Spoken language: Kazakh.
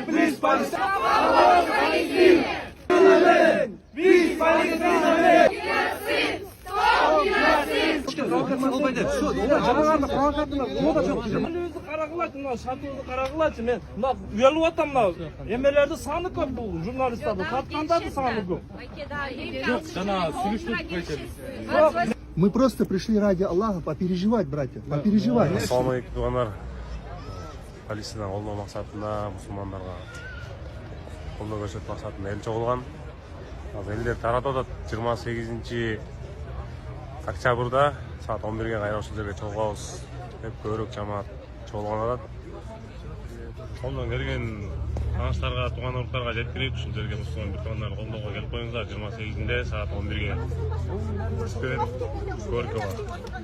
Please Palestine! Please Palestine! Қарағылайшы, мен ұялып атам мынау. Емелерді саны көп бұл, журналистерді, қатқандарды саны көп. Мы просто пришли ради Аллаха попереживать, братья, попереживать. Ассалаумалейкум, туғандар. Палестина қолдау мақсатында мұсылмандарға қолдау көрсету мақсатында ел жоғалған. Елдер таратуда 28 октябрда saat 11-ге қайраушыл жерге чоғауыз деп көрік жамаат чоғылған адат. Қолдан келген таныштарға, туған ұрықтарға жеткірейік, үшін жерге мұсылман бір туғандарды қолдауға келіп қойыңыздар. 28-де saat 11-ге көрік бар.